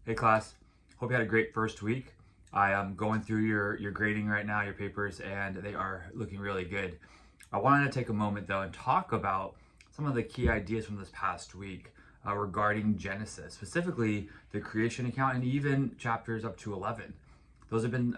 Hey class, hope you had a great first week. I am going through your grading right now, your papers, and they are looking really good. I wanted to take a moment though and talk about some of the key ideas from this past week regarding Genesis, specifically the creation account and even chapters up to 11. Those have been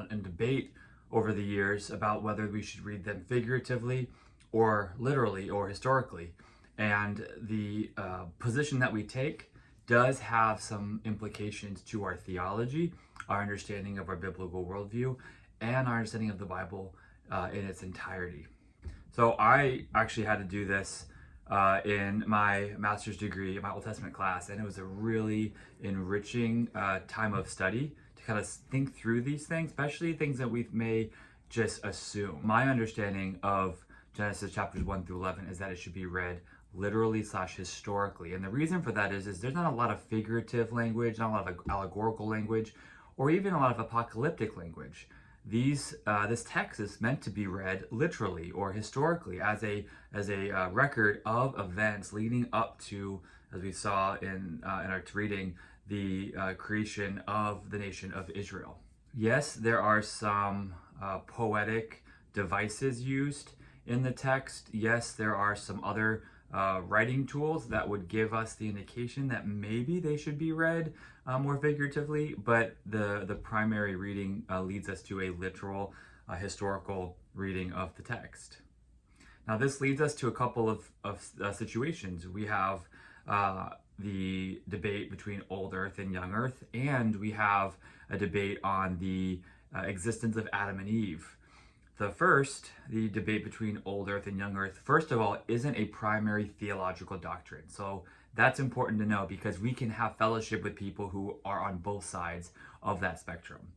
in debate over the years about whether we should read them figuratively or literally or historically. And the position that we take does have some implications to our theology, our understanding of our biblical worldview, and our understanding of the Bible in its entirety. So I actually had to do this in my master's degree, in my Old Testament class, and it was a really enriching time of study to kind of think through these things, especially things that we may just assume. My understanding of Genesis chapters 1 through 11 is that it should be read literally / historically. And the reason for that is there's not a lot of figurative language, not a lot of allegorical language, or even a lot of apocalyptic language. This text is meant to be read literally or historically as a record of events leading up to, as we saw in our reading, the creation of the nation of Israel. Yes, there are some poetic devices used in the text. Yes, there are some other writing tools that would give us the indication that maybe they should be read more figuratively, but the primary reading leads us to a literal historical reading of the text. Now this leads us to a couple of situations. We have the debate between old earth and young earth, and we have a debate on the existence of Adam and Eve. The debate between old earth and young earth, first of all, isn't a primary theological doctrine. So that's important to know because we can have fellowship with people who are on both sides of that spectrum.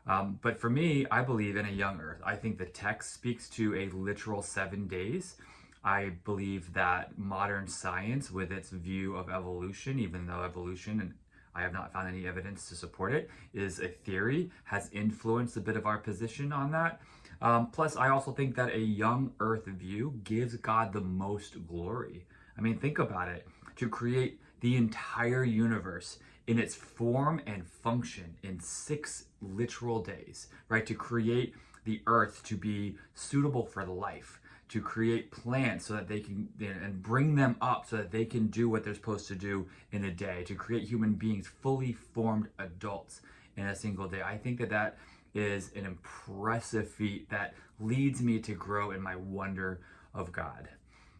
But for me, I believe in a young earth. I think the text speaks to a literal 7 days. I believe that modern science, with its view of evolution, even though evolution, and I have not found any evidence to support it, is a theory, has influenced a bit of our position on that. Plus, I also think that a young earth view gives God the most glory. I mean, think about it. To create the entire universe in its form and function in 6 literal days, right? To create the earth to be suitable for life, to create plants so that they can, and bring them up so that they can do what they're supposed to do in a day, to create human beings, fully formed adults in a single day. I think that is an impressive feat that leads me to grow in my wonder of God.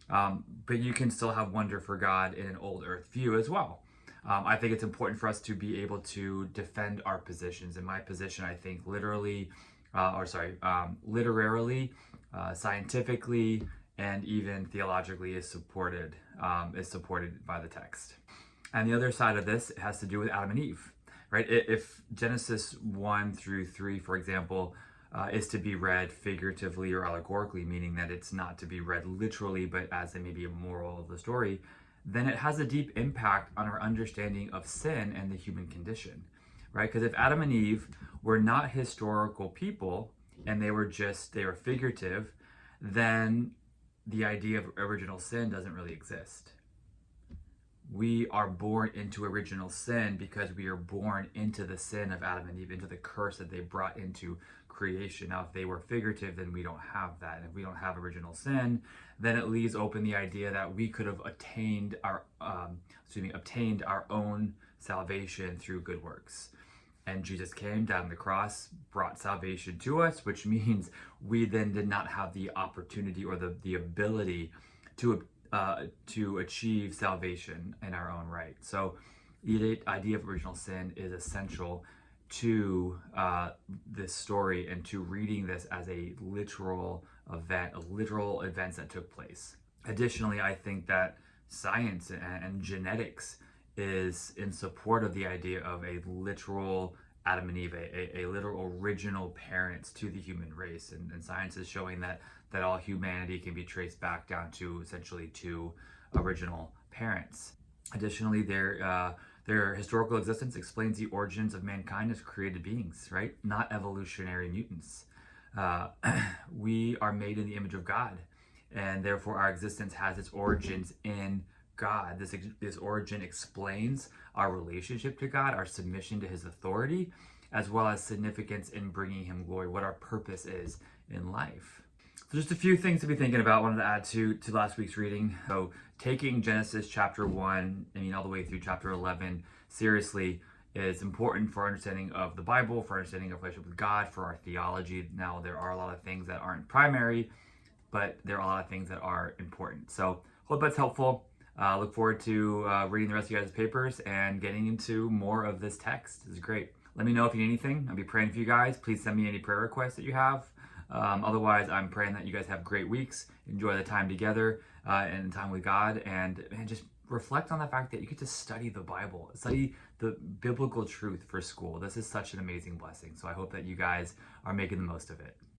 But you can still have wonder for God in an old earth view as well. I think it's important for us to be able to defend our positions. In my position, I think literarily, scientifically, and even theologically is supported by the text. And the other side of this has to do with Adam and Eve. Right? If Genesis 1 through 3, for example, is to be read figuratively or allegorically, meaning that it's not to be read literally, but as maybe a moral of the story, then it has a deep impact on our understanding of sin and the human condition, right? Because if Adam and Eve were not historical people and they were figurative, then the idea of original sin doesn't really exist. We are born into original sin because we are born into the sin of Adam and Eve, into the curse that they brought into creation. Now, if they were figurative, then we don't have that. And if we don't have original sin, then it leaves open the idea that we could have obtained our own salvation through good works. And Jesus came down the cross, brought salvation to us, which means we then did not have the opportunity or the ability to achieve salvation in our own right. So the idea of original sin is essential to this story and to reading this as a literal events that took place. Additionally, I think that science and genetics is in support of the idea of a literal Adam and Eve, a literal original parents to the human race. And science is showing that all humanity can be traced back down to essentially 2 original parents. Additionally, their historical existence explains the origins of mankind as created beings, right? Not evolutionary mutants. We are made in the image of God, and therefore our existence has its origins in God. This origin explains our relationship to God, our submission to his authority, as well as significance in bringing him glory, what our purpose is in life. So just a few things to be thinking about. I wanted to add to last week's reading. So taking Genesis chapter 1, all the way through chapter 11 seriously is important for our understanding of the Bible, for our understanding of relationship with God, for our theology. Now, there are a lot of things that aren't primary, but there are a lot of things that are important. So hope that's helpful. Look forward to reading the rest of you guys' papers and getting into more of this text. This is great. Let me know if you need anything. I'll be praying for you guys. Please send me any prayer requests that you have. Otherwise, I'm praying that you guys have great weeks. Enjoy the time together and time with God, and just reflect on the fact that you get to study the Bible, study the biblical truth for school. This is such an amazing blessing. So I hope that you guys are making the most of it.